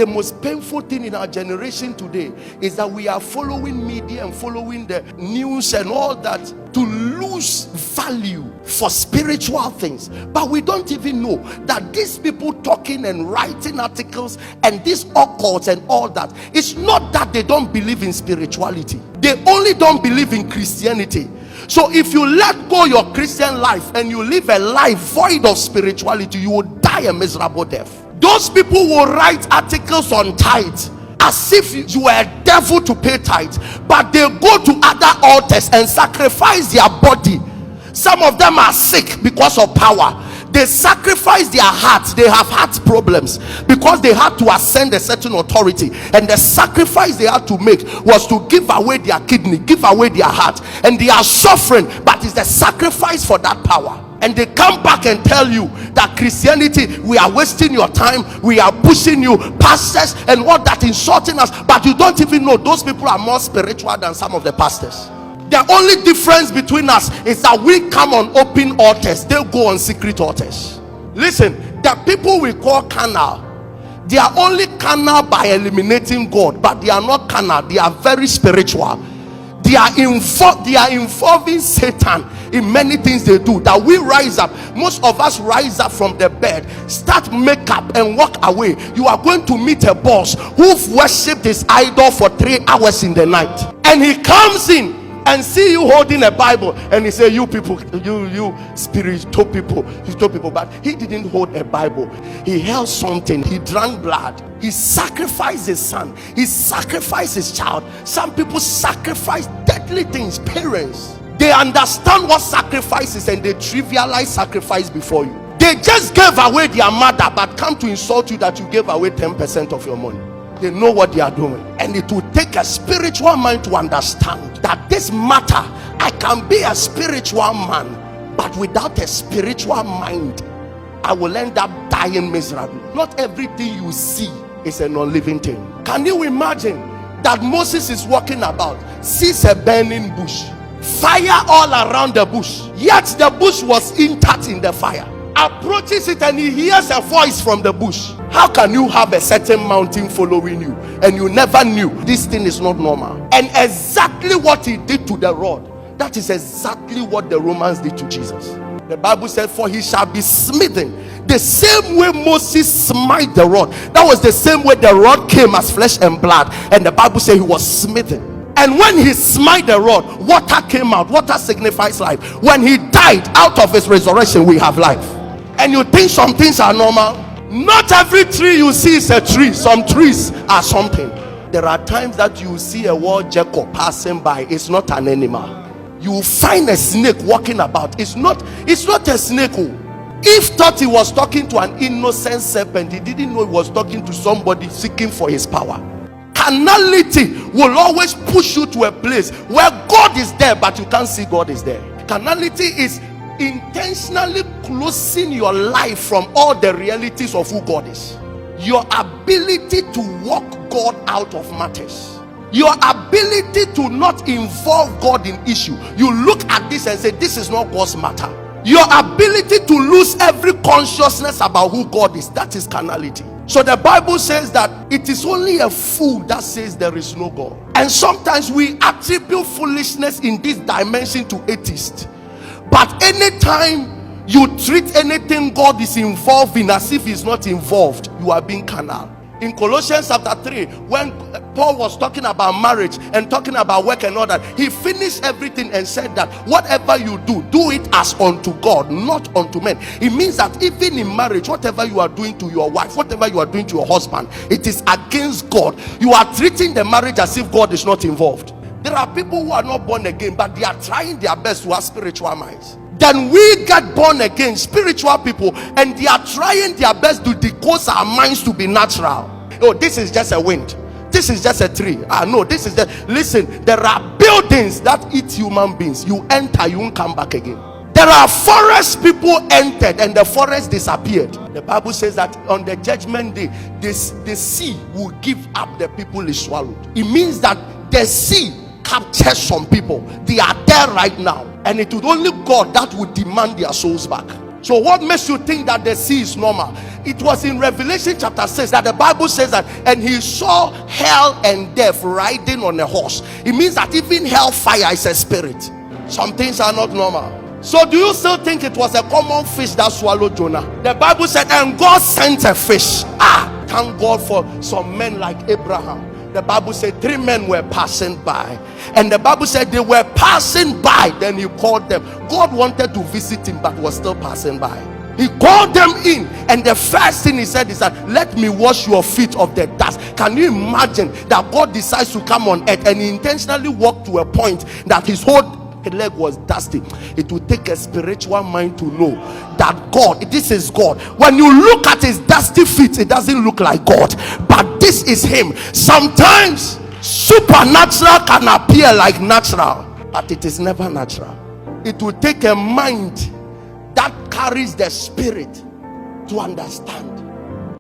the most painful thing in our generation today is that we are following media and following the news and all that to lose value for spiritual things. But we don't even know that these people talking and writing articles and these occults and all that, it's not that they don't believe in spirituality. They only don't believe in Christianity. So if you let go your Christian life and you live a life void of spirituality, you will die a miserable death. Those people will write articles on tithe as if you were a devil to pay tithe, but they go to other altars and sacrifice their body. Some of them are sick because of power. They sacrifice their hearts. They have heart problems because they had to ascend a certain authority, and the sacrifice they had to make was to give away their kidney, give away their heart, and they are suffering, but it's the sacrifice for that power. And they come back and tell you that Christianity, we are wasting your time, we are pushing you, pastors and all that, insulting us, but you don't even know those people are more spiritual than some of the pastors. The only difference between us is that we come on open altars, they go on secret altars. Listen, the people we call carnal, they are only carnal by eliminating God, but they are not carnal, they are very spiritual. They are involving Satan in many things they do, that we rise up. Most of us rise up from the bed, start makeup and walk away. You are going to meet a boss who've worshipped his idol for 3 hours in the night, and he comes in and see you holding a Bible, and he say, you people, you spiritual people, but he didn't hold a Bible. He held something. He drank blood. He sacrificed his son. He sacrificed his child. Some people sacrifice deadly things. Parents, they understand what sacrifice is, and they trivialize sacrifice before you. They just gave away their mother, but come to insult you that you gave away 10% of your money. They know what they are doing, and it will take a spiritual mind to understand that this matter, I can be a spiritual man, but without a spiritual mind, I will end up dying miserably. Not everything you see is a non-living thing. Can you imagine that Moses is walking about, sees a burning bush, fire all around the bush, yet the bush was intact in the fire, approaches it and he hears a voice from the bush. How can you have a certain mountain following you and you never knew this thing is not normal? And exactly what he did to the rod, that is exactly what the Romans did to Jesus. The Bible said, for he shall be smitten. The same way Moses smite the rod, that was the same way the rod came as flesh and blood, and the Bible said he was smitten. And when he smite the rod, water came out. Water signifies life. When he died, out of his resurrection we have life. And you think some things are normal? Not every tree you see is a tree. Some trees are something. There are times that you see a wild jackal passing by. It's not an animal. You will find a snake walking about. It's not a snake. If thought he was talking to an innocent serpent, he didn't know he was talking to somebody seeking for his power. Carnality will always push you to a place where God is there, but you can't see God is there. Carnality is intentionally closing your life from all the realities of who God is. Your ability to walk God out of matters. Your ability to not involve God in issue. You look at this and say, this is not God's matter. Your ability to lose every consciousness about who God is, that is carnality. So the Bible says that it is only a fool that says there is no God. And sometimes we attribute foolishness in this dimension to atheists. But anytime you treat anything God is involved in as if he's not involved, you are being carnal. In Colossians chapter 3, when Paul was talking about marriage and talking about work and all that, he finished everything and said that whatever you do, do it as unto God, not unto men. It means that even in marriage, whatever you are doing to your wife, whatever you are doing to your husband, it is against God. You are treating the marriage as if God is not involved. There are people who are not born again, but they are trying their best to have spiritual minds. Then we get born again, spiritual people, and they are trying their best to decode our minds to be natural. Oh, this is just a wind. This is just a tree. No, this is just... Listen, there are buildings that eat human beings. You enter, you won't come back again. There are forests people entered and the forest disappeared. The Bible says that on the judgment day, the sea will give up the people it swallowed. It means that the sea captures some people. They are there right now, and it would only God that would demand their souls back. So what makes you think that the sea is normal? It was in Revelation chapter 6 that the Bible says that, and he saw hell and death riding on a horse. It means that even hellfire is a spirit. Some things are not normal. So do you still think it was a common fish that swallowed Jonah? The Bible said, and God sent a fish. Thank God for some men like Abraham. The Bible said 3 men were passing by, and the Bible said they were passing by. Then he called them. God wanted to visit him but was still passing by. He called them in, and the first thing he said is that, let me wash your feet of the dust. Can you imagine that God decides to come on earth and he intentionally walked to a point that his whole leg was dusty? It will take a spiritual mind to know that God, this is God. When you look at his dusty feet, it doesn't look like God, but this is him. Sometimes supernatural can appear like natural, but it is never natural. It will take a mind that carries the spirit to understand